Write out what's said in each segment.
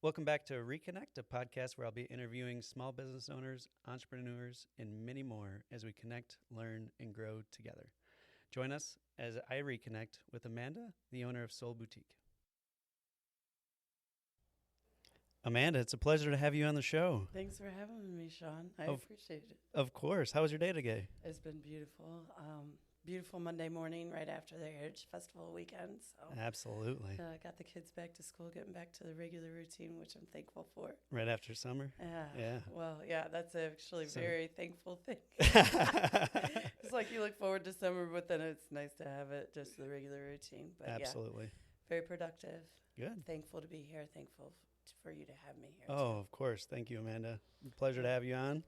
Welcome back to REconnect, a podcast where I'll be interviewing small business owners, entrepreneurs, and many more as we connect, learn, and grow together. Join us as I reconnect with Amanda, the owner of Soul Boutique. Amanda, it's a pleasure to have you on the show. Thanks for having me, Sean. I appreciate it. Of course. How was your day today? It's been beautiful. Beautiful Monday morning right after the Heritage Festival weekend. So Absolutely. got the kids back to school, getting back to the regular routine, which I'm thankful for. Right after summer? Yeah. Well, yeah, that's actually a very thankful thing. It's like you look forward to summer, but then it's nice to have it just the regular routine. But Absolutely. Yeah, very productive. Good. Thankful to be here. Thankful for you to have me here. Oh, of course. Thank you, Amanda. Pleasure to have you on.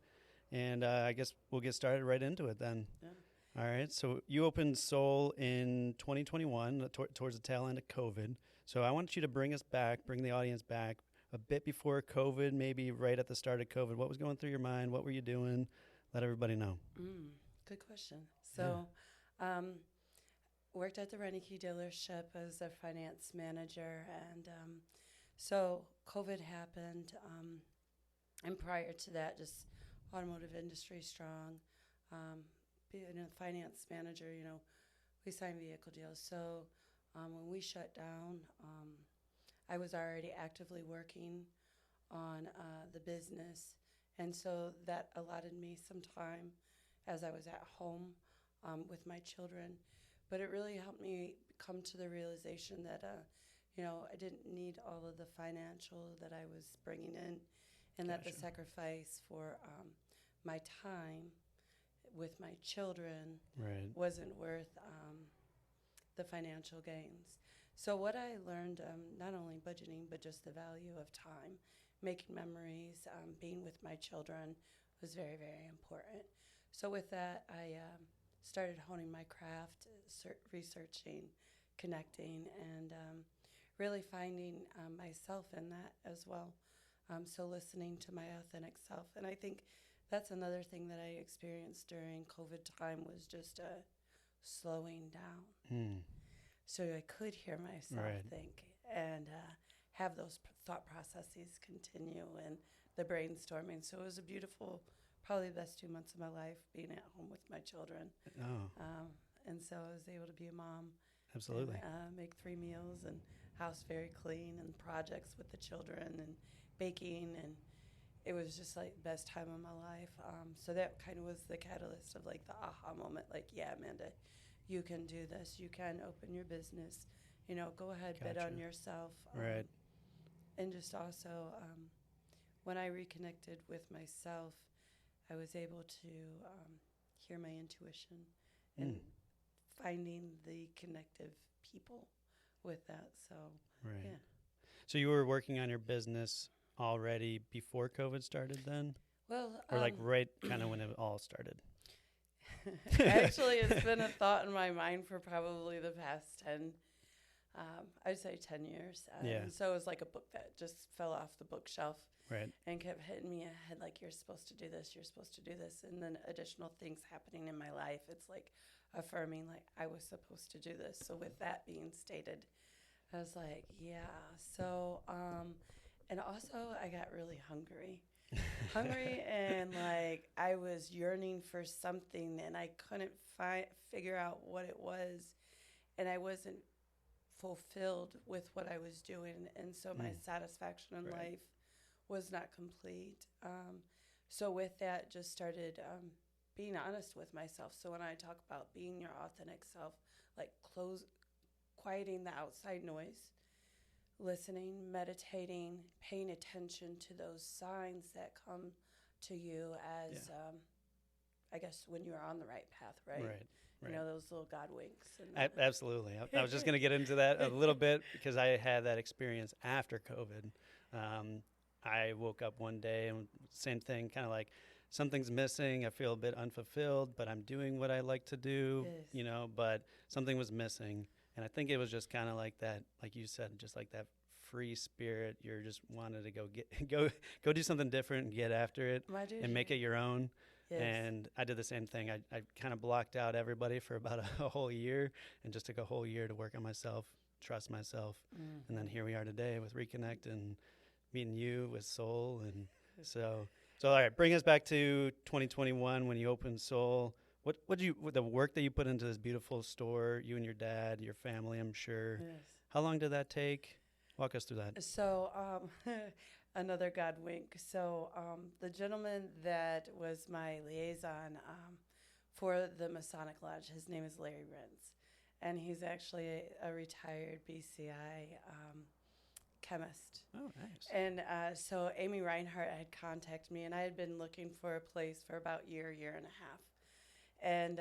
And I guess we'll get started right into it then. Yeah. All right. So you opened Soul in 2021 towards the tail end of COVID. So I want you to bring the audience back a bit before COVID, maybe right at the start of COVID. What was going through your mind? What were you doing? Let everybody know. Good question. So worked at the Renicky dealership as a finance manager. And so COVID happened. And prior to that, just automotive industry strong. Being a finance manager, we signed vehicle deals. So when we shut down, I was already actively working on the business. And so that allotted me some time as I was at home with my children. But it really helped me come to the realization that, I didn't need all of the financial that I was bringing in, and that the sacrifice for my time with my children wasn't worth the financial gains. So what I learned, not only budgeting, but just the value of time, making memories, being with my children was very, very important. So with that, I started honing my craft, researching, connecting, and really finding myself in that as well. So listening to my authentic self. And I think that's another thing that I experienced during COVID time was just slowing down. So I could hear myself think and have those thought processes continue and the brainstorming. So it was a beautiful, probably the best 2 months of my life being at home with my children. And so I was able to be a mom. Absolutely. And, make 3 meals and house very clean and projects with the children and baking, and it was just like the best time of my life. So that kind of was the catalyst of like the aha moment. Like, yeah, Amanda, you can do this. You can open your business. Go ahead, bet on yourself. And just also, when I reconnected with myself, I was able to hear my intuition and finding the connective people with that. So, yeah. So you were working on your business already before COVID started then? Well, or like right kind of when it all started? Actually, it's been a thought in my mind for probably the past 10, I'd say 10 years. And so it was like a book that just fell off the bookshelf and kept hitting me ahead like, you're supposed to do this, you're supposed to do this. And then additional things happening in my life. It's like affirming like I was supposed to do this. So with that being stated, I was like, yeah. So, and also I got really hungry and like I was yearning for something and I couldn't figure out what it was, and I wasn't fulfilled with what I was doing, and so my satisfaction in life was not complete. So with that, just started being honest with myself. So when I talk about being your authentic self, like quieting the outside noise, listening, meditating, paying attention to those signs that come to you as, I guess, when you're on the right path, right? Those little God winks. Absolutely. I was just going to get into that a little bit because I had that experience after COVID. I woke up one day and same thing, kind of like something's missing. I feel a bit unfulfilled, but I'm doing what I like to do, but something was missing. And I think it was just kind of like that, like you said, just like that free spirit. You're just wanted to go do something different and get after it and make it your own. Yes. And I did the same thing. I kind of blocked out everybody for about a whole year and just took a whole year to work on myself, trust myself. And then here we are today with REconnect and, meeting you with Soul. And so all right, bring us back to 2021 when you opened Soul. What the work that you put into this beautiful store, you and your dad, your family, I'm sure. Yes. How long did that take? Walk us through that. So, another God wink. So, the gentleman that was my liaison for the Masonic Lodge, his name is Larry Renz, and he's actually a retired BCI chemist. Oh, nice. And so Amy Reinhart had contacted me, and I had been looking for a place for about year and a half. And,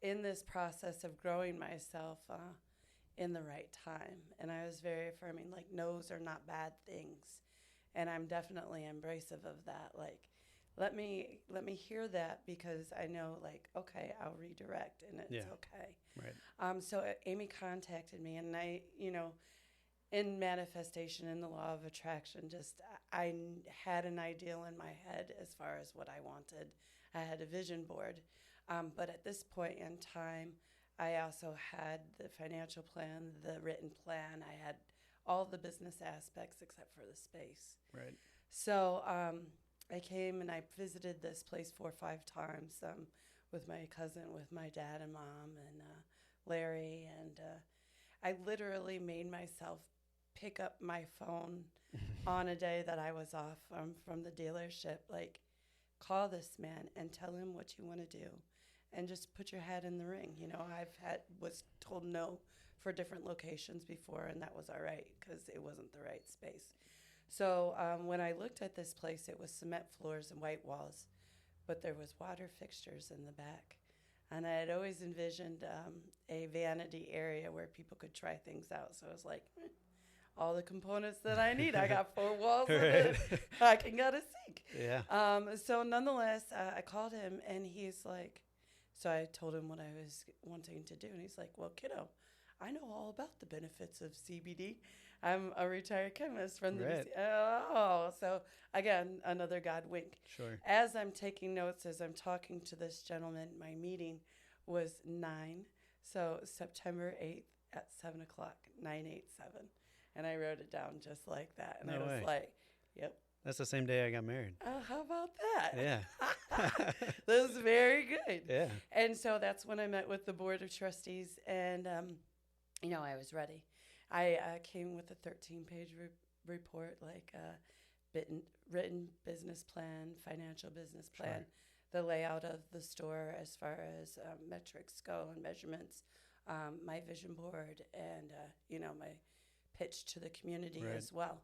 in this process of growing myself in the right time, and I was very affirming, like, no's are not bad things. And I'm definitely embracive of that. Like, let me hear that, because I know, like, okay, I'll redirect, and it's okay. Right. So Amy contacted me, and I, in manifestation, in the law of attraction, just I had an ideal in my head as far as what I wanted. I had a vision board. But at this point in time, I also had the financial plan, the written plan. I had all the business aspects except for the space. Right. So I came and I visited this place 4 or 5 times with my cousin, with my dad and mom, and Larry. And I literally made myself pick up my phone on a day that I was off from the dealership, like, call this man and tell him what you want to do, and just put your hat in the ring. Was told no for different locations before, and that was all right because it wasn't the right space. So when I looked at this place, it was cement floors and white walls, but there was water fixtures in the back. And I had always envisioned a vanity area where people could try things out. So I was like, all the components that I need. I got 4 walls of it. I can get a sink. Yeah. So nonetheless, I called him, and he's like, so I told him what I was wanting to do. And he's like, well, kiddo, I know all about the benefits of CBD. I'm a retired chemist from the Right. Oh, so again, another God wink. Sure. As I'm taking notes, as I'm talking to this gentleman, my meeting was 9. So September 8th at 7 o'clock, 9/8/7. And I wrote it down just like that. And No I was way. like, yep. That's the same day I got married. Oh, how about that? Yeah. That was very good. Yeah. And so that's when I met with the board of trustees, and, I was ready. I came with a 13-page report, like written business plan, financial business plan, Sure. the layout of the store as far as metrics go and measurements, my vision board, and, my pitch to the community Right. as well.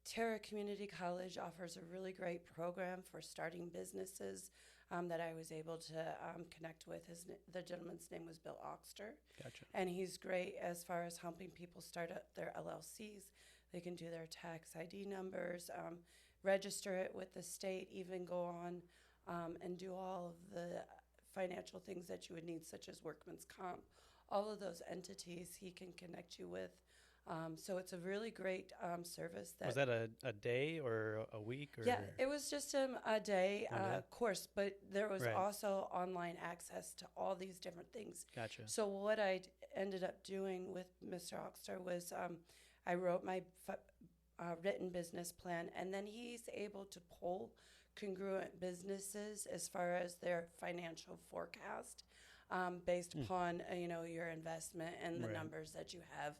Terra Community College offers a really great program for starting businesses that I was able to connect with. The gentleman's name was Bill Oxter. Gotcha. And he's great as far as helping people start up their LLCs. They can do their tax ID numbers, register it with the state, even go on and do all of the financial things that you would need, such as workman's comp. All of those entities he can connect you with. So it's a really great service. Was that a day or a week? Or? Yeah, it was just a day course, but there was Right. also online access to all these different things. Gotcha. So what I ended up doing with Mr. Oxter was I wrote my written business plan, and then he's able to pull congruent businesses as far as their financial forecast based upon your investment and the Right. numbers that you have,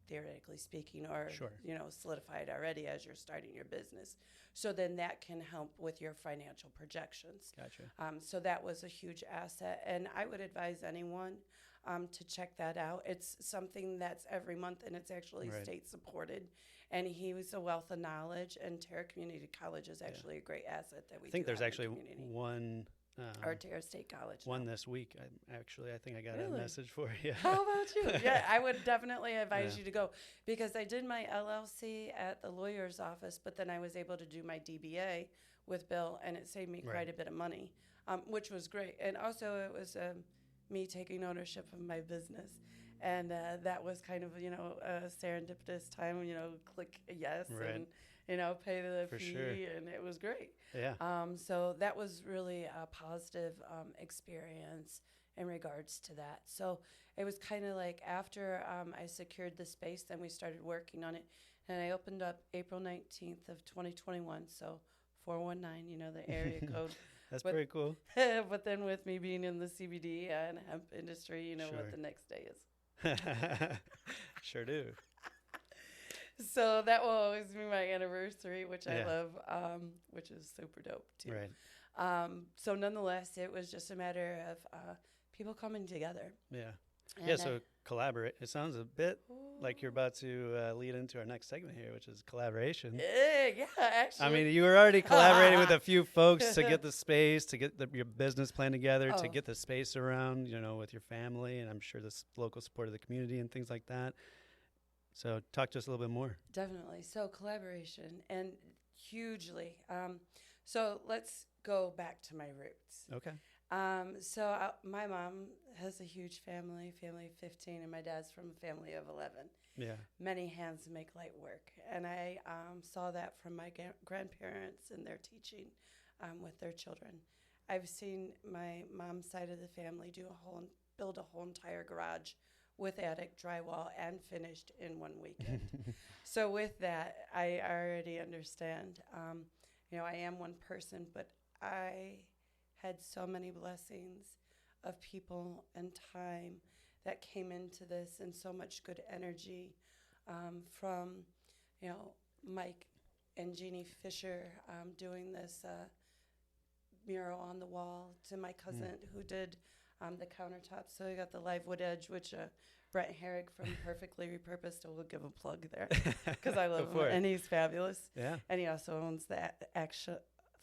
theoretically speaking, or Sure. solidified already as you're starting your business. So then that can help with your financial projections. Gotcha. So that was a huge asset, and I would advise anyone to check that out. It's something that's every month, and it's actually Right. state supported. And he was a wealth of knowledge, and Terra Community College is actually a great asset that we I think do there's have actually in the community. one. Or Terra State College. One now. this week. I think I got a Really? message for you. How about you? Yeah, I would definitely advise Yeah. you to go, because I did my LLC at the lawyer's office, but then I was able to do my DBA with Bill, and it saved me Right. quite a bit of money, which was great. And also it was me taking ownership of my business. And that was kind of, a serendipitous time, click yes Right. and, pay the For fee, sure. and it was great. Yeah. So that was really a positive experience in regards to that. So it was kind of like after I secured the space, then we started working on it. And I opened up April 19th of 2021, so 419, the area code. That's pretty cool. But then with me being in the CBD and hemp industry, you know what the next day is. Sure do. So that will always be my anniversary, which I love, which is super dope too. Right. So nonetheless, it was just a matter of people coming together. Yeah. And So collaborate. It sounds a bit like you're about to lead into our next segment here, which is collaboration. Yeah, actually. I mean, you were already collaborating with a few folks to get the space, to get your business plan together, to get the space around, with your family, and I'm sure the local support of the community and things like that. So talk to us a little bit more. Definitely. So collaboration, and hugely. So let's go back to my roots. Okay. My mom has a huge family of 15, and my dad's from a family of 11. Yeah. Many hands make light work. And I saw that from my grandparents and their teaching with their children. I've seen my mom's side of the family build a whole entire garage with attic, drywall, and finished in one weekend. So with that, I already understand. I am one person, but I had so many blessings of people and time that came into this, and so much good energy from, Mike and Jeannie Fisher doing this mural on the wall, to my cousin who did the countertops. So we got the live wood edge, which Brett Herrick from Perfectly Repurposed, I will give a plug there because I love him, and he's fabulous. Yeah. And he also owns the axe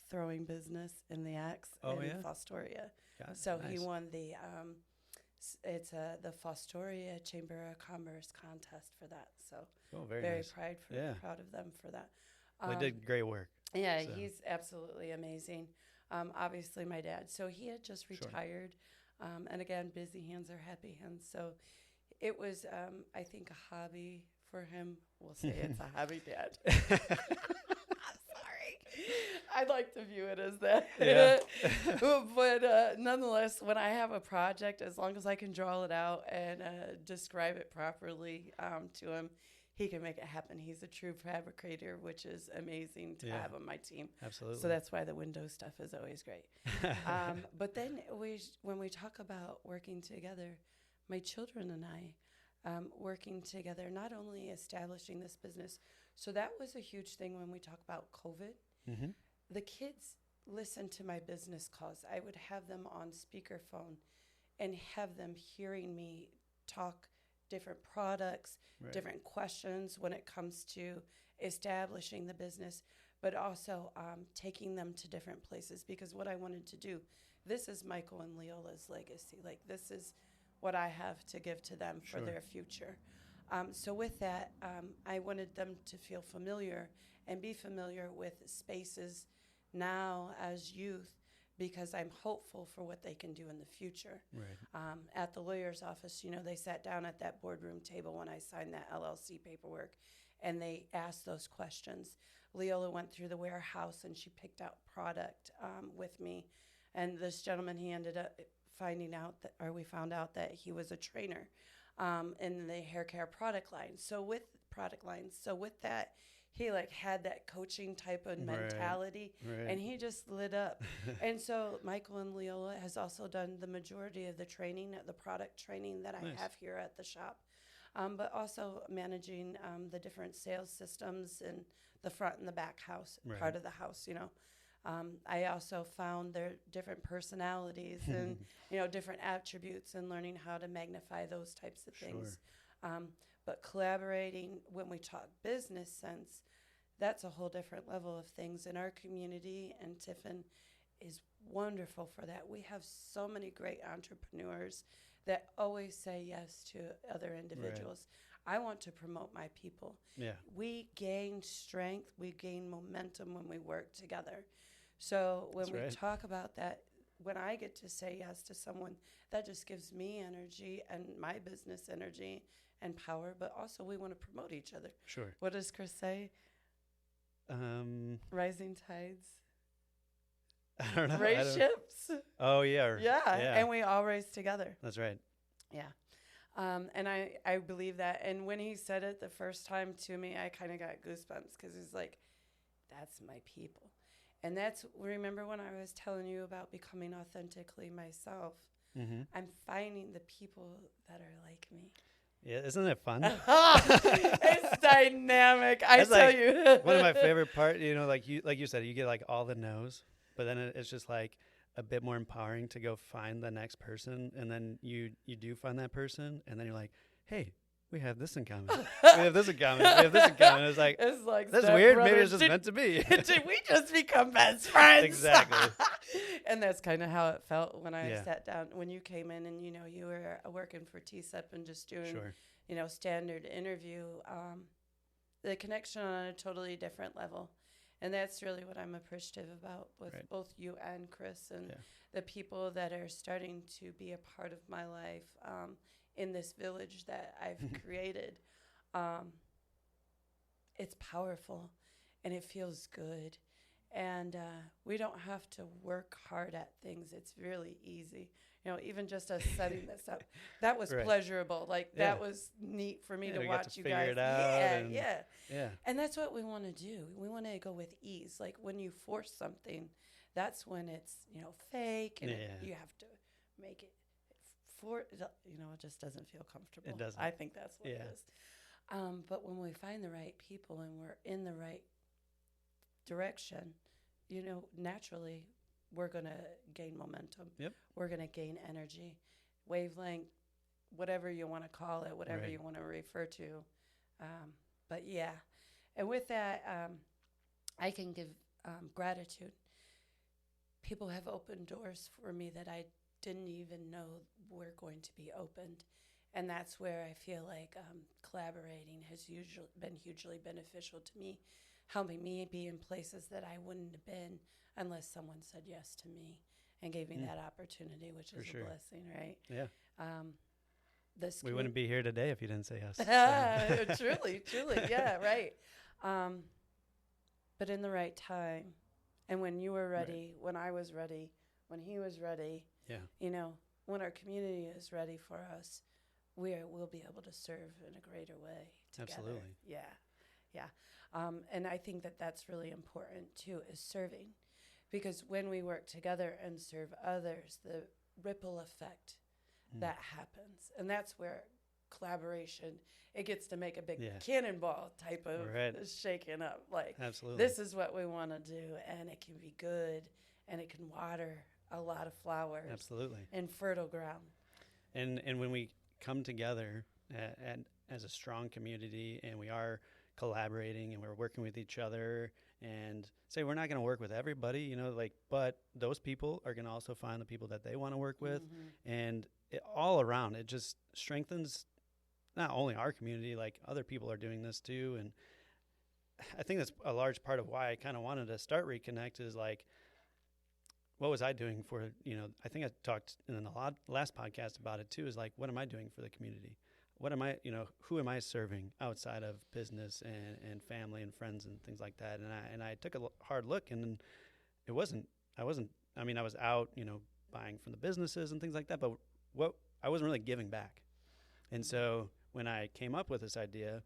throwing business in the axe in Fostoria. So nice. He won the the Fostoria Chamber of Commerce contest for that. So very nice. Proud of them for that. They did great work. Yeah, so. He's absolutely amazing. Obviously, my dad. So he had just retired. And again, busy hands are happy hands. So it was, I think, a hobby for him. We'll say it's a hobby, Dad. I'm sorry. I'd like to view it as that. Yeah. But nonetheless, when I have a project, as long as I can draw it out and describe it properly to him, he can make it happen. He's a true fabricator, which is amazing to have on my team. Absolutely. So that's why the window stuff is always great. But then when we talk about working together, my children and I working together, not only establishing this business. So that was a huge thing when we talk about COVID. Mm-hmm. The kids listened to my business calls. I would have them on speakerphone and have them hearing me talk different products, different questions when it comes to establishing the business, but also taking them to different places, because what I wanted to do, this is Michael and Leola's legacy. Like, this is what I have to give to them for their future. So with that, I wanted them to feel familiar and be familiar with spaces now as youth, because I'm hopeful for what they can do in the future. Right. At the lawyer's office, they sat down at that boardroom table when I signed that LLC paperwork, and they asked those questions. Leola went through the warehouse, and she picked out product with me. And this gentleman, he ended up we found out that he was a trainer in the hair care product line. So with that, he had that coaching type of mentality, and he just lit up. And so Michael and Leola has also done the majority of the training, the product training that I have here at the shop, but also managing the different sales systems in the front and the back house, part of the house, I also found their different personalities and, different attributes, and learning how to magnify those types of things. But collaborating, when we talk business sense, that's a whole different level of things in our community, and Tiffin is wonderful for that. We have so many great entrepreneurs that always say yes to other individuals. I want to promote my people. Yeah. We gain strength, we gain momentum when we work together. So when we talk about that, when I get to say yes to someone, that just gives me energy and my business energy and power, but also we want to promote each other. Sure. What does Chris say? Rising tides. I don't know. Race ships. Oh, yeah. Yeah. Yeah. And we all race together. That's right. Yeah. And I believe that. And when he said it the first time to me, I kind of got goosebumps because he's like, that's my people. And that's, remember when I was telling you about becoming authentically myself? Mm-hmm. I'm finding the people that are like me. Yeah, isn't it fun? It's dynamic. I That's tell like you. one of my favorite part, you know, like you said, you get like all the no's, but then it's just like a bit more empowering to go find the next person, and then you do find that person, and then you're like, hey, we have this in common. We have this in common. We have this in common. It's like that's weird. Brother. Maybe it's just meant to be. Did we just become best friends? Exactly. And that's kind of how it felt when I sat down, when you came in and, you know, you were working for TSEP and just doing, you know, standard interview, the connection on a totally different level. And that's really what I'm appreciative about with both you and Chris and the people that are starting to be a part of my life in this village that I've created. It's powerful and it feels good. And we don't have to work hard at things. It's really easy. You know, even just us setting this up, that was pleasurable. Like that was neat for me to watch you guys. Yeah. And that's what we want to do. We want to go with ease. Like when you force something, that's when it's, you know, fake and you have to make it you know, it just doesn't feel comfortable. It doesn't. I think that's what it is. But when we find the right people and we're in the right direction, you know, naturally we're going to gain momentum. Yep. We're going to gain energy, wavelength, whatever you want to call it, whatever you want to refer to. But yeah, and with that, I can give gratitude. People have opened doors for me that I didn't even know were going to be opened. And that's where I feel like collaborating has been hugely beneficial to me, helping me be in places that I wouldn't have been unless someone said yes to me and gave me that opportunity, which is a blessing, right? Yeah. We wouldn't be here today if you didn't say yes. Truly, yeah, right. But in the right time, and when you were ready, when I was ready, when he was ready, you know, when our community is ready for us, we'll be able to serve in a greater way together. Absolutely. Yeah. And I think that that's really important too, is serving, because when we work together and serve others, the ripple effect that happens, and that's where collaboration, it gets to make a big cannonball type of shaking up. Like, absolutely, this is what we want to do, and it can be good, and it can water a lot of flowers. Absolutely. In fertile ground. And when we come together and as a strong community, and we are collaborating and we're working with each other, and say we're not going to work with everybody, you know, like, but those people are going to also find the people that they want to work with, and all around it just strengthens not only our community, like other people are doing this too. And I think that's a large part of why I kind of wanted to start REconnect, is like, what was I doing for, you know, I think I talked in the last podcast about it too, is like, what am I doing for the community? What am I, you know, who am I serving outside of business and family and friends and things like that? And I took a hard look, and I was out, you know, buying from the businesses and things like that, but I wasn't really giving back. And so when I came up with this idea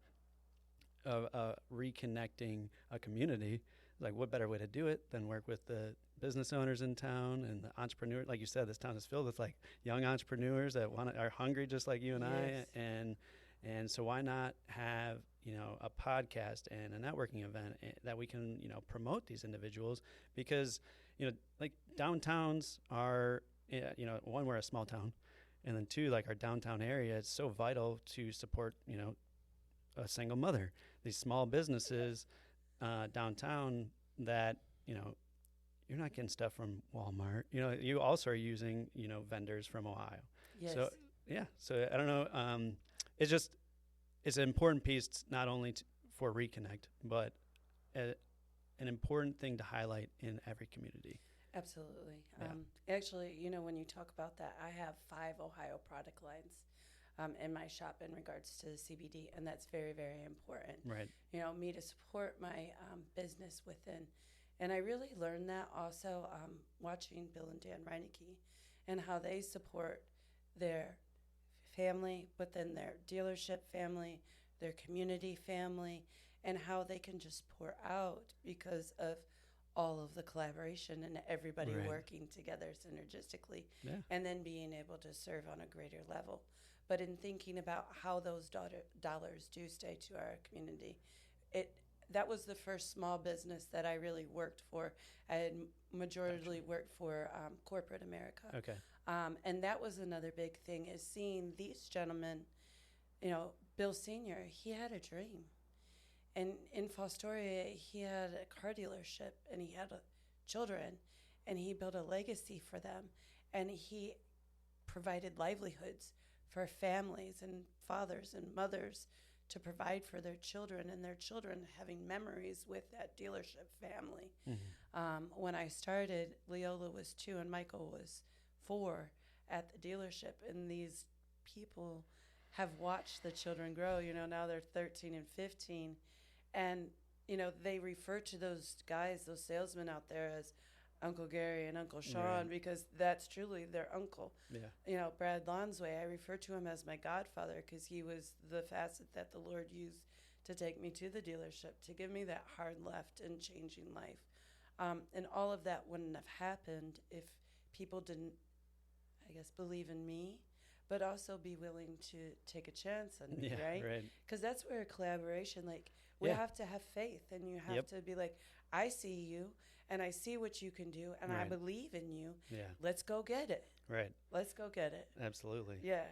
of reconnecting a community, like, what better way to do it than work with the business owners in town and the entrepreneurs? Like you said, this town is filled with like young entrepreneurs that are hungry just like you and I. And so why not have, you know, a podcast and a networking event that we can, you know, promote these individuals? Because, you know, like, downtowns are, you know, one, we're a small town, and then two, like, our downtown area is so vital to support, you know, a single mother, these small businesses downtown that, you know, you're not getting stuff from Walmart. You know, you also are using, you know, vendors from Ohio. Yes. So, yeah. So I don't know. It's an important piece, not only for REconnect, but an important thing to highlight in every community. Absolutely. Yeah. Actually, you know, when you talk about that, I have 5 Ohio product lines in my shop in regards to the CBD, and that's very, very important. Right. You know, me to support my business within And I really learned that also watching Bill and Dan Reineke and how they support their family, but then their dealership family, their community family, and how they can just pour out because of all of the collaboration and everybody Right. working together synergistically, Yeah. and then being able to serve on a greater level. But in thinking about how those dollars do stay to our community, that was the first small business that I really worked for. I had majorly worked for corporate America. Okay. And that was another big thing, is seeing these gentlemen, Bill Sr., he had a dream. And in Fostoria, he had a car dealership, and he had children, and he built a legacy for them. And he provided livelihoods for families and fathers and mothers to provide for their children, and their children having memories with that dealership family. Mm-hmm. When I started, Leola was 2 and Michael was 4 at the dealership, and these people have watched the children grow. Now they're 13 and 15, and they refer to those guys, those salesmen out there, as Uncle Gary and Uncle Sean, Right. because that's truly their uncle. Yeah. Brad Lonsway, I refer to him as my godfather because he was the facet that the Lord used to take me to the dealership, to give me that hard left and changing life. And all of that wouldn't have happened if people didn't, I guess, believe in me, but also be willing to take a chance on me, Yeah. right? Right. Because that's where collaboration, we Yeah. have to have faith, and you have Yep. to be like, I see you, and I see what you can do, and I Right. believe in you. Yeah. Let's go get it. Right. Let's go get it. Absolutely. Yeah.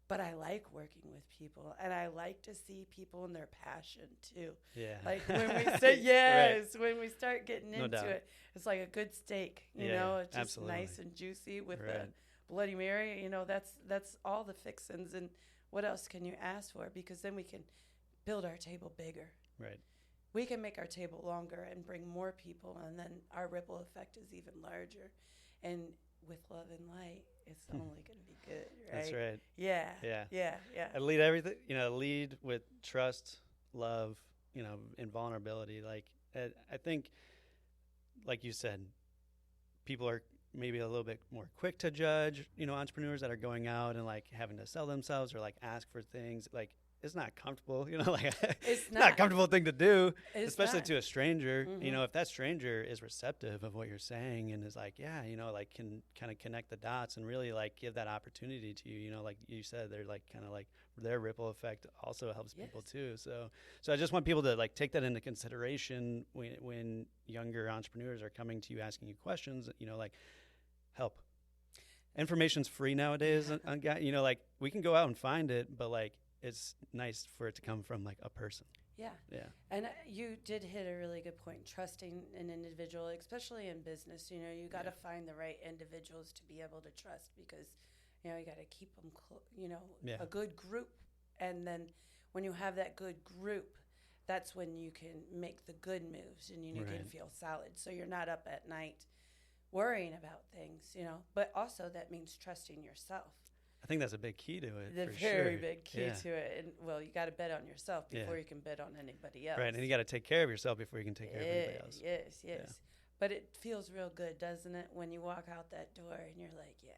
But I like working with people, and I like to see people in their passion too. Yeah. Like when we say yes, when we start getting No into doubt. it, it's like a good steak, Yeah, it's just absolutely. nice and juicy with the Right. Bloody Mary. That's all the fixins, and what else can you ask for? Because then we can build our table bigger. Right. We can make our table longer and bring more people, and then our ripple effect is even larger. And with love and light, it's only going to be good, right? That's right. Yeah. Yeah. Yeah. Yeah. I lead everything, lead with trust, love, and vulnerability. I think, like you said, people are maybe a little bit more quick to judge, entrepreneurs that are going out and having to sell themselves or ask for things. It's not comfortable, It's not a not. comfortable thing to do, It's especially not. to a stranger. Mhm. If that stranger is receptive of what you're saying and is can kind of connect the dots and really give that opportunity to you, like you said, they're their ripple effect also helps people Yes. too. So I just want people to take that into consideration when younger entrepreneurs are coming to you asking you questions, help. Information's free nowadays. We can go out and find it, but it's nice for it to come from a person. Yeah. Yeah. And you did hit a really good point, trusting an individual, especially in business. You got to find the right individuals to be able to trust, because, you got to keep them, a good group. And then when you have that good group, that's when you can make the good moves and you can Right. feel solid. So you're not up at night worrying about things, but also that means trusting yourself. I think that's a big key to it. The for very sure. big key Yeah. to it. And well, you got to bet on yourself before Yeah. you can bet on anybody else. Right, and you got to take care of yourself before you can take care of anybody else. Yes. Yeah. But it feels real good, doesn't it, when you walk out that door and you're like, yeah,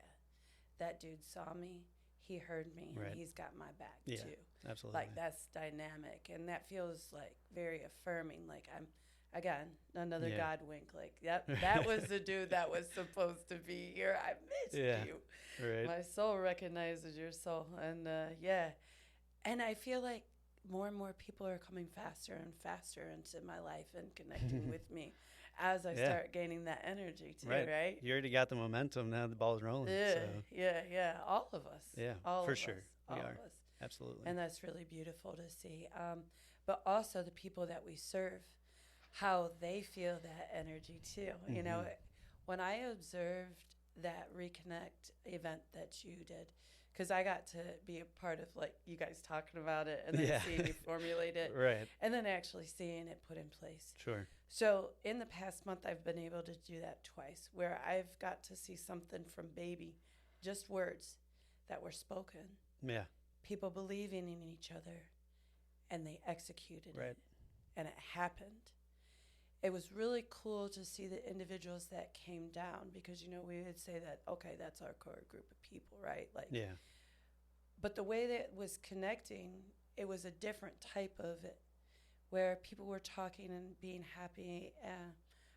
that dude saw me, he heard me, Right. and he's got my back Yeah. too. Absolutely. That's dynamic, and that feels very affirming. I'm, again, another Yeah. God wink. Yep, that was the dude that was supposed to be here. I missed Yeah. you. Right. My soul recognizes your soul, and and I feel like more and more people are coming faster and faster into my life and connecting with me as I Yeah. start gaining that energy too, right? You already got the momentum. Now the ball's rolling. Yeah, So, yeah. All of us. Yeah, all for of sure. us, We all are. of us. absolutely. And that's really beautiful to see. But also the people that we serve, how they feel that energy too. Mhm. When I observed that REconnect event that you did, because I got to be a part of you guys talking about it and then Yeah. seeing you formulate it Right. and then actually seeing it put in place. Sure. So in the past month, I've been able to do that twice, where I've got to see something from baby, just words that were spoken, Yeah. people believing in each other, and they executed Right. it, and it happened. it was really cool to see the individuals that came down, because, we would say that, okay, that's our core group of people, right? Like, Yeah. But the way that it was connecting, it was a different type of it, where people were talking and being happy,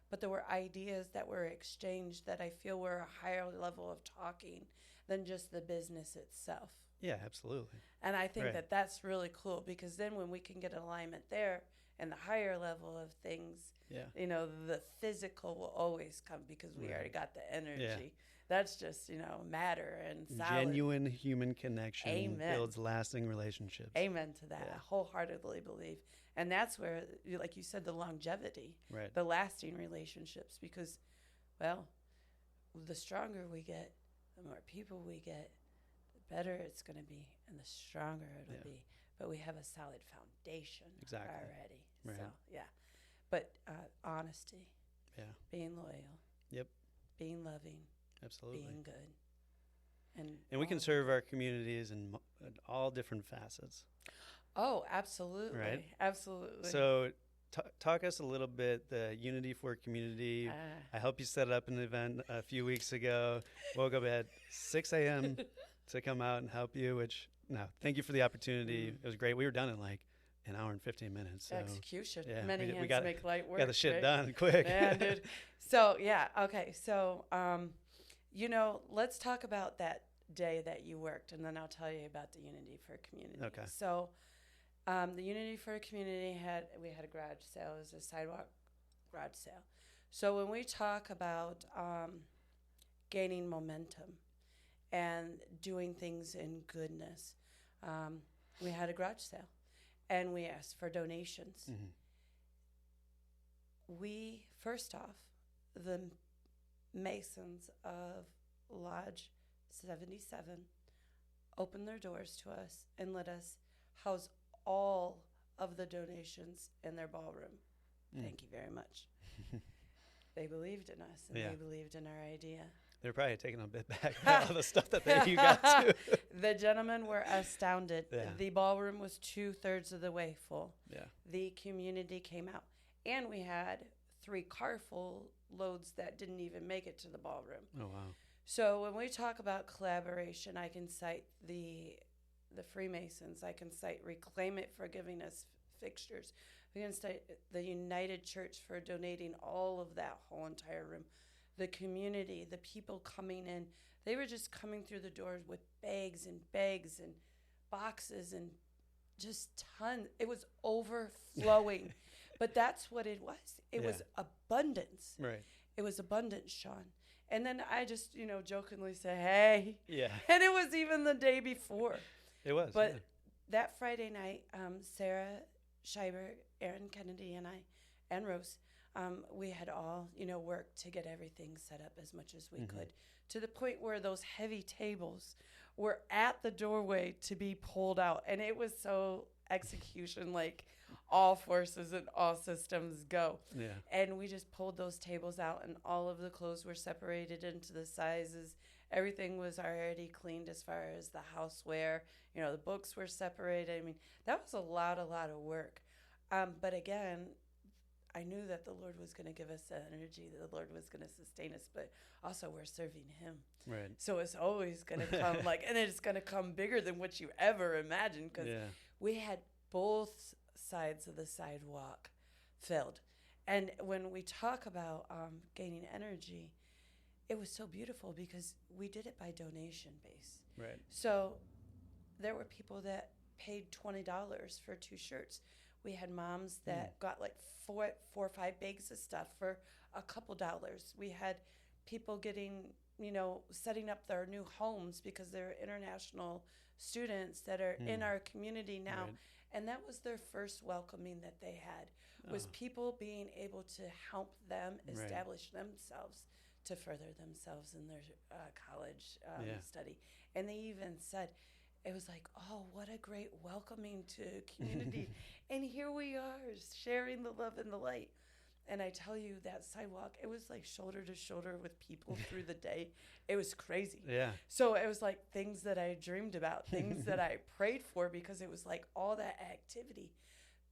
but there were ideas that were exchanged that I feel were a higher level of talking than just the business itself. Yeah, absolutely. And I think Right. that that's really cool, because then when we can get alignment there and the higher level of things, Yeah. the physical will always come, because we Right. already got the energy. Yeah. That's just, matter and solid. Genuine human connection Amen. builds lasting relationships. Amen to that. Yeah. I wholeheartly believe. And that's where, like you said, the longevity, Right. the lasting relationships, because, well, the stronger we get, the more people we get, the better it's going to be and the stronger it'll Yeah. be. But we have a solid foundation Exactly. already. Right. So, yeah. But honesty, Yeah. being loyal, Yep. being loving, Absolutely. being good. And we can all- serve our communities in all different facets. Oh, absolutely. Right. Absolutely. So talk us a little bit, the Unity for Community. I helped you set up an event a few weeks ago. Woke up at 6 a.m. to come out and help you, thank you for the opportunity. It was great. We were done in like an hour and 15 minutes. So Execution. yeah, Many we hands got- make light work. got the shit right? done quick. Man, dude. So, yeah. Okay. So, let's talk about that day that you worked, and then I'll tell you about the Unity for Community. Okay. So, the Unity for Community we had a garage sale. It was a sidewalk garage sale. So when we talk about gaining momentum and doing things in goodness, we had a garage sale, and we asked for donations. Mhm. We, first off, the Masons of Lodge 77 opened their doors to us and let us house all of the donations in their ballroom. Thank you very much. They believed in us, and Yeah. they believed in our idea. They're probably taking a bit back all the stuff that you got too. The gentlemen were astounded. Yeah. The ballroom was 2/3 of the way full. Yeah. The community came out, and we had 3 car full loads that didn't even make it to the ballroom. Oh, wow. So when we talk about collaboration, I can cite the Freemasons. I can cite Reclaim It for giving us fixtures. We can cite the United Church for donating all of that whole entire room. The community, the people coming in, they were just coming through the doors with bags and boxes and just tons. It was overflowing. But that's what it was. It was abundance. Right. It was abundance, Sean. And then I just, jokingly say, hey. Yeah. And it was even the day before. It was. But yeah. that Friday night, Sarah Scheiber, Aaron Kennedy, and I, and Rose, we had all, worked to get everything set up as much as we could, to the point where those heavy tables were at the doorway to be pulled out. And it was so execution, like all forces and all systems go. Yeah. And we just pulled those tables out, and all of the clothes were separated into the sizes. Everything was already cleaned as far as the houseware. The books were separated. I mean, that was a lot of work. But again, I knew that the Lord was going to give us the energy, that the Lord was going to sustain us, but also we're serving Him. Right. So it's always going to come and it's going to come bigger than what you ever imagined, because we had both sides of the sidewalk filled. And when we talk about gaining energy, it was so beautiful because we did it by donation base. Right. So there were people that paid $20 for 2 shirts. We had moms that got like four or 5 bags of stuff for a couple dollars. We had people getting, setting up their new homes because they're international students that are in our community now. Right. And that was their first welcoming that they had, was people being able to help them establish themselves to further themselves in their college study. And they even said, it was like, oh, what a great welcoming to community. And here we are sharing the love and the light. And I tell you, that sidewalk, it was like shoulder to shoulder with people through the day. It was crazy. Yeah. So it was like things that I dreamed about, things that I prayed for, because it was like all that activity.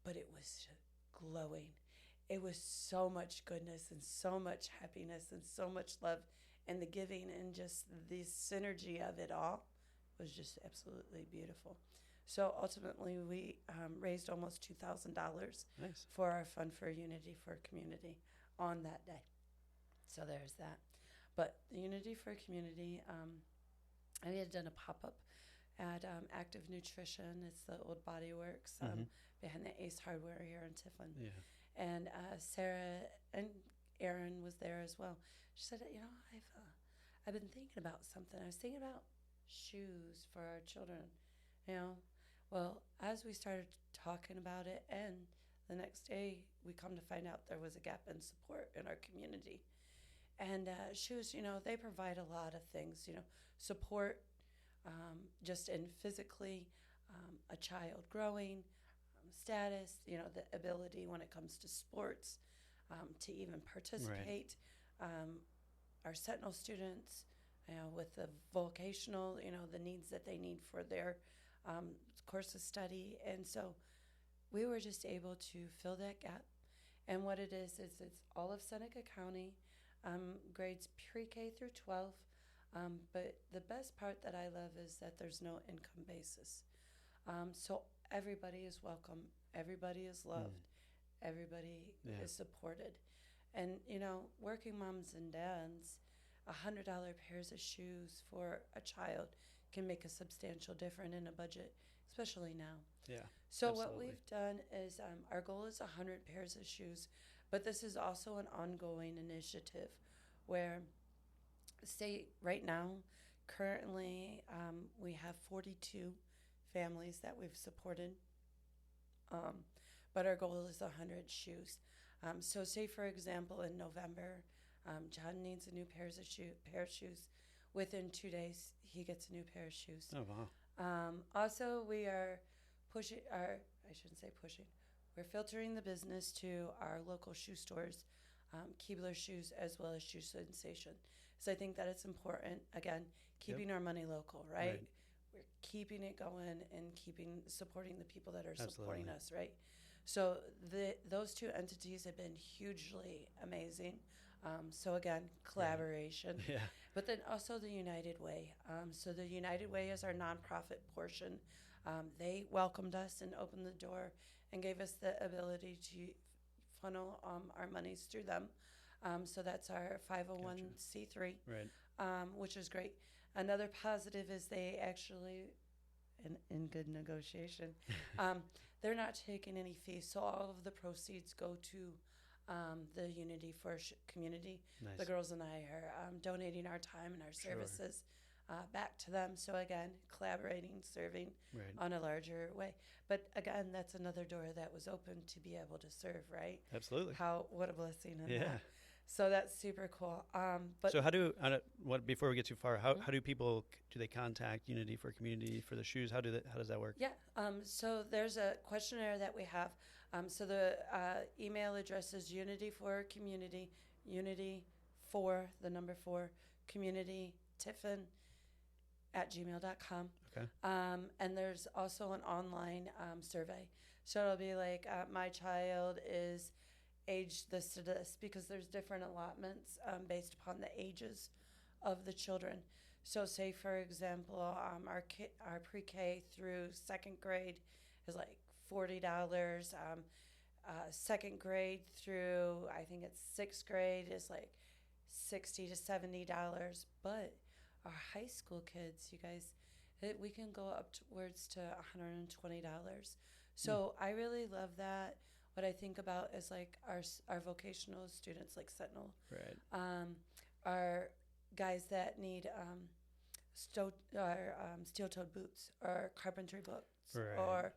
But it was glowing. it was so much goodness and so much happiness and so much love, and the giving and just the synergy of it all was just absolutely beautiful. So ultimately, we raised almost $2,000 Nice. for our Fund for Unity for Community on that day. So there's that. But the Unity for Community, I had done a pop-up at Active Nutrition. It's the old Body Works behind the Ace Hardware here in Tiffin. Yeah. And Sarah and Erin was there as well. She said, I've been thinking about something. I was thinking about shoes for our children, Well, as we started talking about it, and the next day we come to find out there was a gap in support in our community. And shoes, they provide a lot of things, support just in physically, a child growing, status, the ability when it comes to sports to even participate. Right. Our Sentinel students, with the vocational, the needs that they need for their course of study. And so we were just able to fill that gap. And what it is it's all of Seneca County, grades pre-K through 12. But the best part that I love is that there's no income basis. So everybody is welcome. Everybody is loved. Everybody is supported. And, working moms and dads, $100 pairs of shoes for a child can make a substantial difference in a budget, especially now. Yeah. So absolutely. What we've done is our goal is 100 pairs of shoes, but this is also an ongoing initiative where, say, right now, currently, we have 42 families that we've supported, but our goal is 100 shoes. So say, for example, in November, John needs a new pair of shoes. Within 2 days, he gets a new pair of shoes. Oh, wow. Also, we are we're filtering the business to our local shoe stores, Keebler Shoes, as well as Shoe Sensation. So I think that it's important, again, keeping our money local, right? We're keeping it going and supporting the people that are supporting us, right? So those two entities have been hugely amazing. So again, collaboration. Yeah. But then also the United Way. So the United Way is our nonprofit portion. They welcomed us and opened the door and gave us the ability to funnel our monies through them. So that's our 501c3, right. Which is great. Another positive is they actually, in good negotiation, they're not taking any fees. So all of the proceeds go to the Unity for Community. Nice. The girls and I are donating our time and our services back to them. So again, collaborating, serving on a larger way. But again, that's another door that was open to be able to serve, right? Absolutely. What a blessing in that. So that's super cool. But so before we get too far, how do people, do they contact Unity for Community for the shoes? How does that work? Yeah. So there's a questionnaire that we have. So the email address is Unity for Community, Unity for the number 4 community Tiffin @gmail.com. Okay. And there's also an online survey. So it'll be like, my child is age this to this, because there's different allotments based upon the ages of the children. So say, for example, our pre-K through 2nd grade is like $40. Second grade through, I think it's 6th grade, is like $60 to $70. But our high school kids, you guys, we can go upwards to $120. So I really love that. What I think about is like our vocational students, like Sentinel, our guys that need steel-toed boots or carpentry boots, or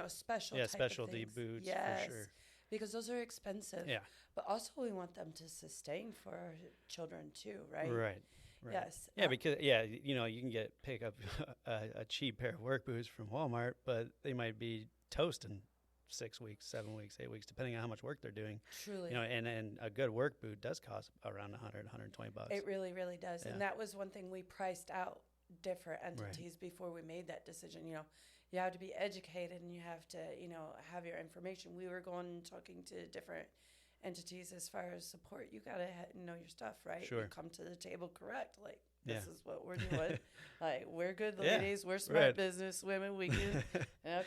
specialty boots, yes, for sure. Because those are expensive. Yeah. But also we want them to sustain for our children too, right? Right. Yes. Yeah, because you can pick up a cheap pair of work boots from Walmart, but they might be toast in 6 weeks, 7 weeks, 8 weeks, depending on how much work they're doing. Truly. And a good work boot does cost around $100, $120. It really, really does. Yeah. And that was one thing we priced out different entities before we made that decision. You have to be educated and you have to, have your information. We were going and talking to different entities as far as support, you got to know your stuff, right? Sure. You come to the table correct. Like, Yeah. this is what we're doing. Like, we're good Yeah. ladies. We're smart Right. business women. We can,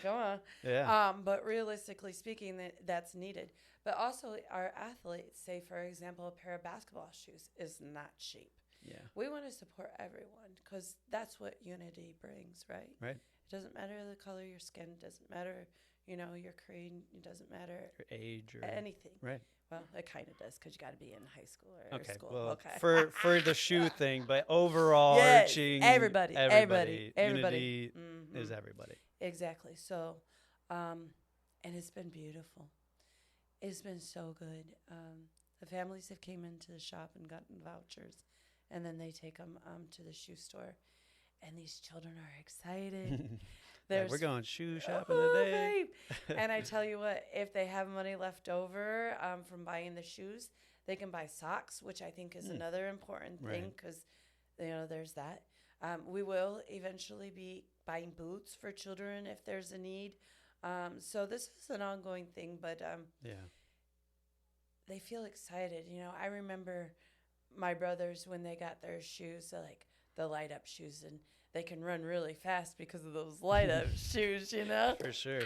come on. Yeah. But realistically speaking, that's needed. But also our athletes, say, for example, a pair of basketball shoes is not cheap. Yeah. We want to support everyone because that's what unity brings, right? Right. It doesn't matter the color of your skin. It doesn't matter, your creed. It doesn't matter Your age or anything. right. Well, it kind of does because you got to be in high school or Okay. school. Well, Okay. for the shoe thing, but overall, Yes, arching everybody. Unity Mm-hmm. is everybody. Exactly. So, and it's been beautiful. It's been so good. The families have came into the shop and gotten vouchers, and then they take them to the shoe store, and these children are excited. Like, we're going shoe shopping today. Babe. And I tell you what, if they have money left over from buying the shoes, they can buy socks, which I think is another important thing because, there's that. We will eventually be buying boots for children if there's a need. So this is an ongoing thing, but they feel excited. I remember my brothers when they got their shoes, like the light up shoes, and they can run really fast because of those light up shoes, For sure.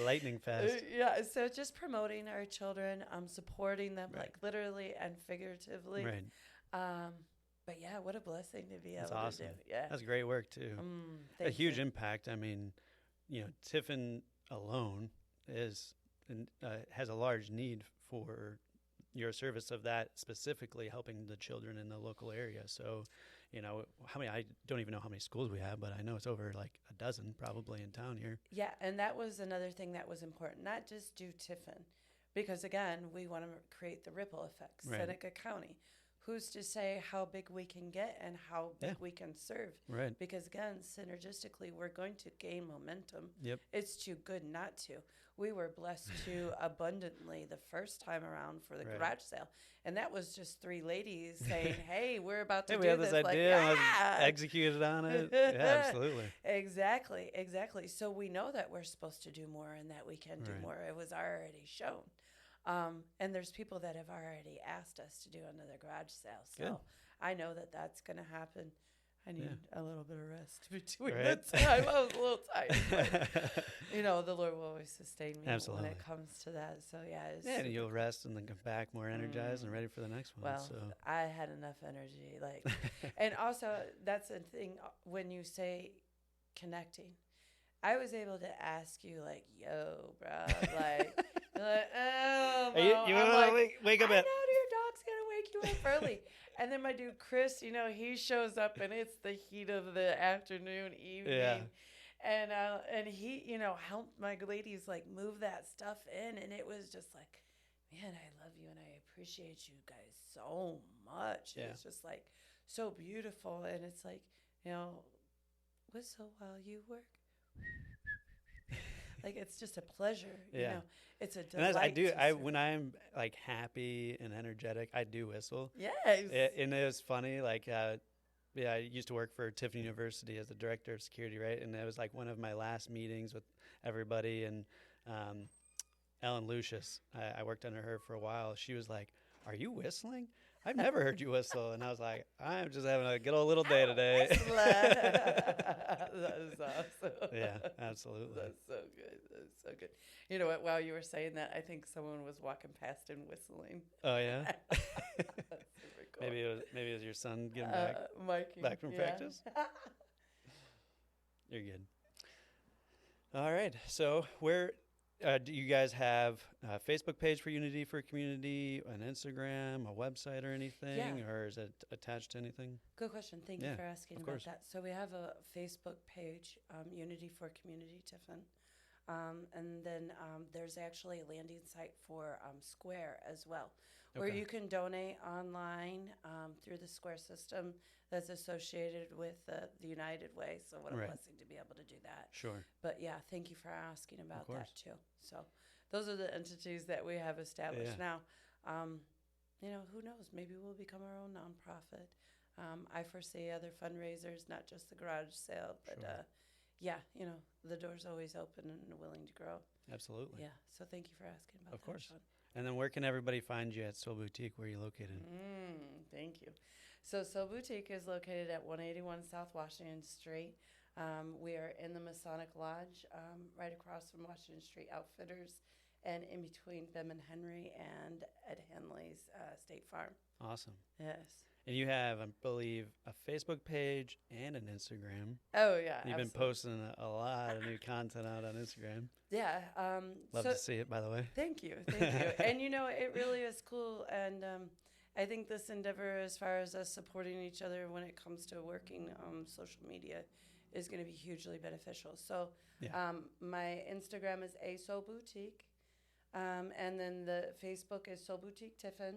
Lightning fast. Yeah, so just promoting our children, supporting them, Right. like literally and figuratively. Right. But yeah, what a blessing to be That's able awesome. to do. Yeah. That's great work too. A Thank huge you. impact. I mean, Tiffin alone has a large need for your service of that, specifically helping the children in the local area. So, I don't even know how many schools we have, but I know it's over like a dozen probably in town here. Yeah, and that was another thing that was important, not just do Tiffin, because again, we want to create the ripple effect. Right. Seneca County, who's to say how big we can get and how big we can serve? Right. Because again, synergistically, we're going to gain momentum. Yep. It's too good not to. We were blessed to abundantly the first time around for the garage sale. And that was just 3 ladies saying, hey, we're about to do we have this. this idea. Like, Let's execute on it. Yeah, absolutely. Exactly. So we know that we're supposed to do more and that we can do more. It was already shown. And there's people that have already asked us to do another garage sale. So Good. I know that that's going to happen. I need a little bit of rest between Right. the time. I was a little tired. But, the Lord will always sustain me Absolutely. when it comes to that. So, yeah. And you'll rest and then come back more energized and ready for the next one. Well, So. I had enough energy. And also, that's the thing when you say connecting. I was able to ask you, yo, bro, you're like, oh, You want to wake up I at... know your dog's going to wake you up early. And then my dude, Chris, he shows up and it's the heat of the afternoon, evening. Yeah. And he, helped my ladies, move that stuff in. And it was just like, man, I love you and I appreciate you guys so much. Yeah. It's just, so beautiful. And it's like, whistle while you work. It's just a pleasure, it's a delight. And when I'm happy and energetic, I do whistle. Yes. And it was funny, I used to work for Tiffin University as the director of security, right? And it was one of my last meetings with everybody. And Ellen Lucius, I worked under her for a while. She was like, "Are you whistling? I've never heard you whistle." And I was like, "I'm just having a good old little day today." That is awesome. Yeah, absolutely. That's so good. That's so good. You know what? While you were saying that, I think someone was walking past and whistling. Oh yeah. That's super cool. Maybe it was your son getting back from practice. You're good. All right. So where do you guys have a Facebook page for Unity for Community, an Instagram, a website or anything, or is it attached to anything? Good question. Thank you for asking about that. So we have a Facebook page, Unity for Community Tiffin. And then there's actually a landing site for Square as well, where you can donate online through the Square system that's associated with the United Way. So what a blessing to be able to do that. Sure. But yeah, thank you for asking about that too. So those are the entities that we have established now. Who knows? Maybe we'll become our own nonprofit. I foresee other fundraisers, not just the garage sale, but the door's always open and willing to grow. Absolutely. Yeah. So thank you for asking about that. Of course. Sean. And then where can everybody find you at Soul Boutique? Where are you located? Thank you. So Soul Boutique is located at 181 South Washington Street. We are in the Masonic Lodge, right across from Washington Street Outfitters, and in between Bim and Henry and Ed Henley's State Farm. Awesome. Yes. And you have, I believe, a Facebook page and an Instagram. Oh, yeah. You've been posting a lot of new content out on Instagram. Yeah. Love to see it, by the way. Thank you. Thank you. And, it really is cool. And I think this endeavor, as far as us supporting each other when it comes to working social media, is going to be hugely beneficial. So my Instagram is Soul Boutique. And then the Facebook is Soul Boutique Tiffin.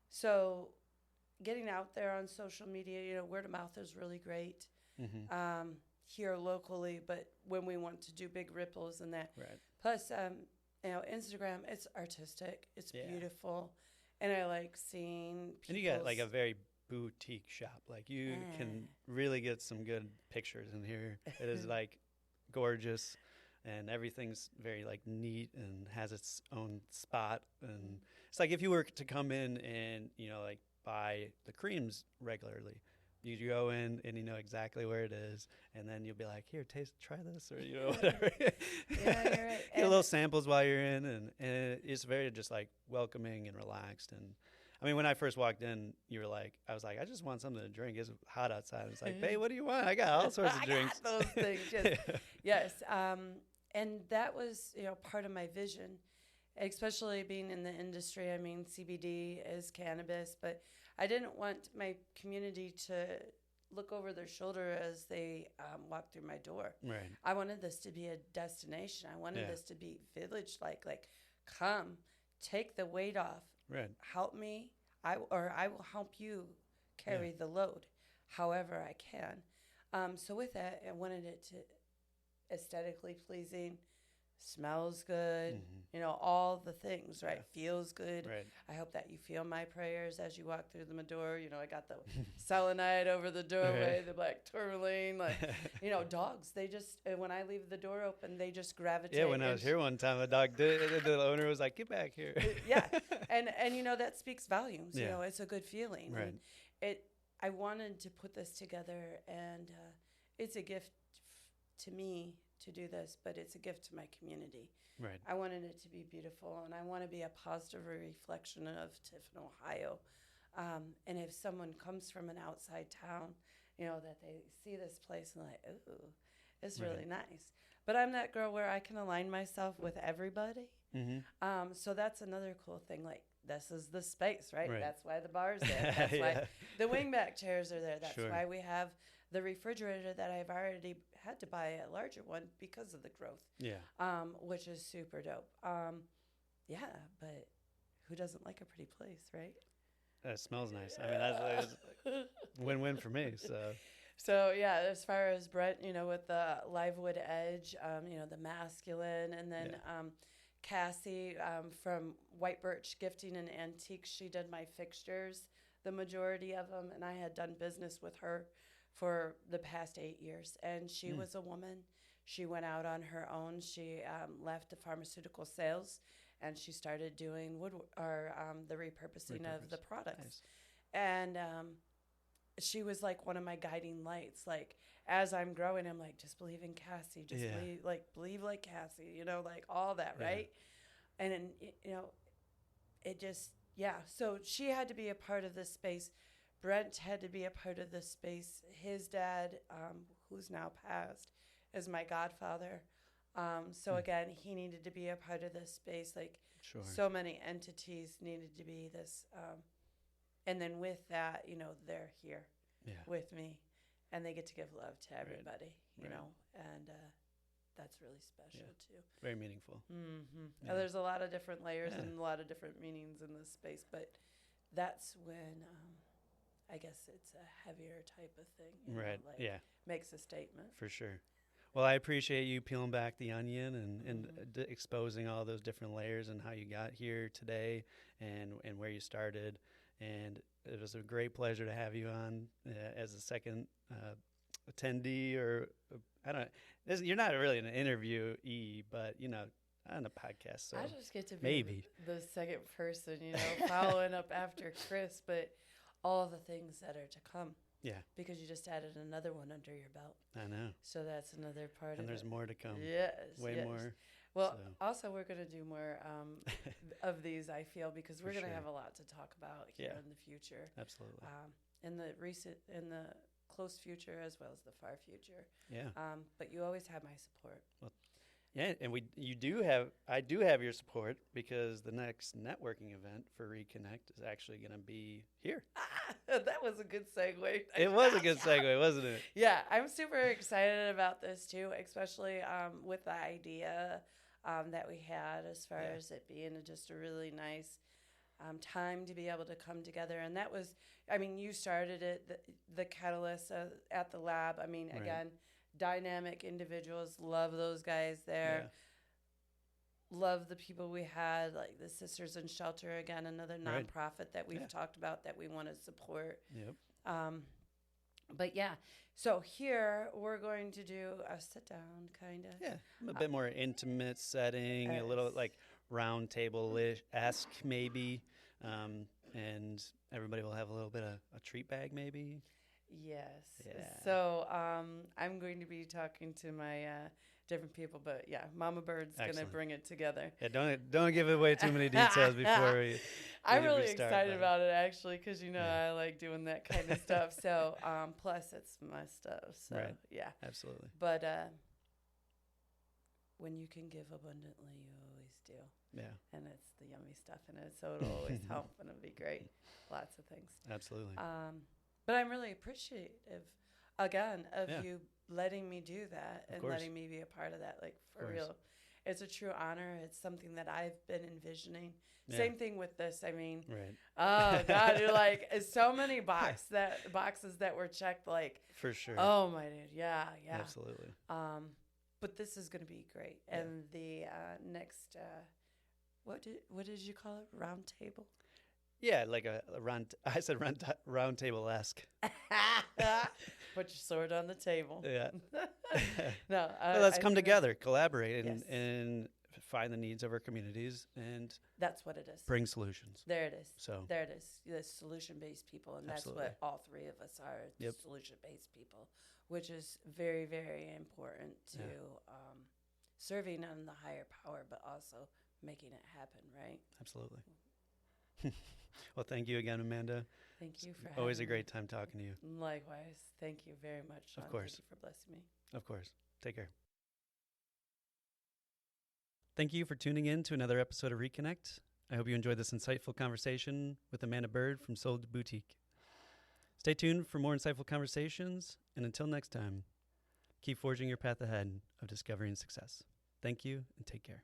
So getting out there on social media, word of mouth is really great here locally, but when we want to do big ripples and that. Right. Plus, Instagram, it's artistic, it's beautiful, and I like seeing people's... And you got like a very boutique shop. Like you can really get some good pictures in here. It is like gorgeous. And everything's very like neat and has its own spot. And it's like if you were to come in and, like buy the creams regularly, you go in and you know exactly where it is. And then you'll be like, here, try this or, whatever. Yeah, you're right. Get a little samples while you're in. And it's very just like welcoming and relaxed. And I mean, when I first walked in, I was like, I just want something to drink. It's hot outside. It's like, hey, what do you want? I got all sorts of drinks. I got those things. Yes. And that was, part of my vision, especially being in the industry. I mean, CBD is cannabis, but I didn't want my community to look over their shoulder as they walk through my door. Right. I wanted this to be a destination. I wanted this to be village-like. Like, come, take the weight off. Right. Help me, I will help you carry the load, however I can. So with that, I wanted it to aesthetically pleasing, smells good, all the things, right? Feels good. Right. I hope that you feel my prayers as you walk through the door. I got the selenite over the doorway, the black tourmaline, dogs. They just, when I leave the door open, they just gravitate. Yeah, when I was here one time, the dog did. The owner was like, "Get back here." Yeah, and that speaks volumes. Yeah. It's a good feeling. Right. And I wanted to put this together, and it's a gift to me to do this, but it's a gift to my community. Right. I wanted it to be beautiful, and I want to be a positive reflection of Tiffin, Ohio. And if someone comes from an outside town, that they see this place and like, ooh, it's really nice. But I'm that girl where I can align myself with everybody. Mm-hmm. So that's another cool thing. Like, this is the space, right? That's why the bar's there. That's why the wingback chairs are there. That's why we have the refrigerator that I've already had to buy a larger one because of the growth. Yeah. Which is super dope. Yeah, but who doesn't like a pretty place, right? It smells nice. I mean, that's win-win for me. So yeah, as far as Brent, with the live wood edge, the masculine, and then Cassie from White Birch Gifting and Antiques, she did my fixtures, the majority of them, and I had done business with her for the past 8 years. And she was a woman. She went out on her own. She left the pharmaceutical sales, and she started doing the repurposing of the products. Nice. And she was like one of my guiding lights. Like, as I'm growing, I'm like, just believe in Cassie. Just believe like Cassie, like all that, right? And then, it just, so she had to be a part of this space. Brent had to be a part of this space. His dad, who's now passed, is my godfather. So again, he needed to be a part of this space. Like, so many entities needed to be this. And then with that, they're here with me, and they get to give love to everybody, you know, and that's really special too. Very meaningful. Mm-hmm. Yeah. There's a lot of different layers and a lot of different meanings in this space, but that's when I guess it's a heavier type of thing. Right. Makes a statement. For sure. Well, I appreciate you peeling back the onion and exposing all those different layers and how you got here today and where you started. And it was a great pleasure to have you on as a second attendee, or I don't know. You're not really an interviewee, but on a podcast. So I just get to be maybe the second person, following up after Chris, but all the things that are to come. Yeah. Because you just added another one under your belt. I know. So that's another part of it. And there's more to come. Yes. Way more. Well, so. Also we're going to do more of these, I feel, because we're going to sure. have a lot to talk about here in the future. Absolutely. In the close future as well as the far future. Yeah. But you always have my support. Well, yeah, and I do have your support because the next networking event for REconnect is actually going to be here. That was a good segue. It was a good segue, wasn't it? Yeah, I'm super excited about this too, especially with the idea that we had as far as it being just a really nice time to be able to come together. And that was, you started it, the catalyst at the lab. Again, dynamic individuals, love those guys there. Yeah. Love the people we had, like the Sisters in Shelter, again, another nonprofit that we've talked about that we want to support. Yep. But yeah, so here we're going to do a sit down kind of. Yeah, a bit more intimate setting, a little like round table-esque maybe. And everybody will have a little bit of a treat bag maybe. Yes. Yeah. So I'm going to be talking to my different people, but yeah, Mama Bird's going to bring it together. Yeah, don't give away too many details before we. I'm really excited about it actually, because I like doing that kind of stuff. So plus it's my stuff. So yeah, absolutely. But when you can give abundantly, you always do. Yeah. And it's the yummy stuff in it, so it'll always help and it'll be great. Lots of things. Absolutely. But I'm really appreciative, again, of you letting me do that and letting me be a part of that, like, for real. It's a true honor. It's something that I've been envisioning. Yeah. Same thing with this. Oh, God, you're like, so many boxes that were checked, like. For sure. Oh, my dude. Yeah. Absolutely. But this is going to be great. Yeah. And the next, what did you call it? Round table? Yeah, like a round. I said round table-esque. Put your sword on the table. Yeah. No. Let's come together, collaborate, and find the needs of our communities, and that's what it is. Bring solutions. There it is. So there it is. The solution-based people, and that's what all three of us are. Yep. Solution-based people, which is very, very important to serving on the higher power, but also making it happen. Right. Absolutely. Well, thank you again, Amanda. Thank you for having always a me. great time talking to you. Likewise. Thank you very much, Sean. Of course. Thank you for blessing me. Of course. Take care. Thank you for tuning in to another episode of REconnect. I hope you enjoyed this insightful conversation with Amanda Bird from Soul Boutique. Stay tuned for more insightful conversations, and until next time, keep forging your path ahead of discovery and success. Thank you, and take care.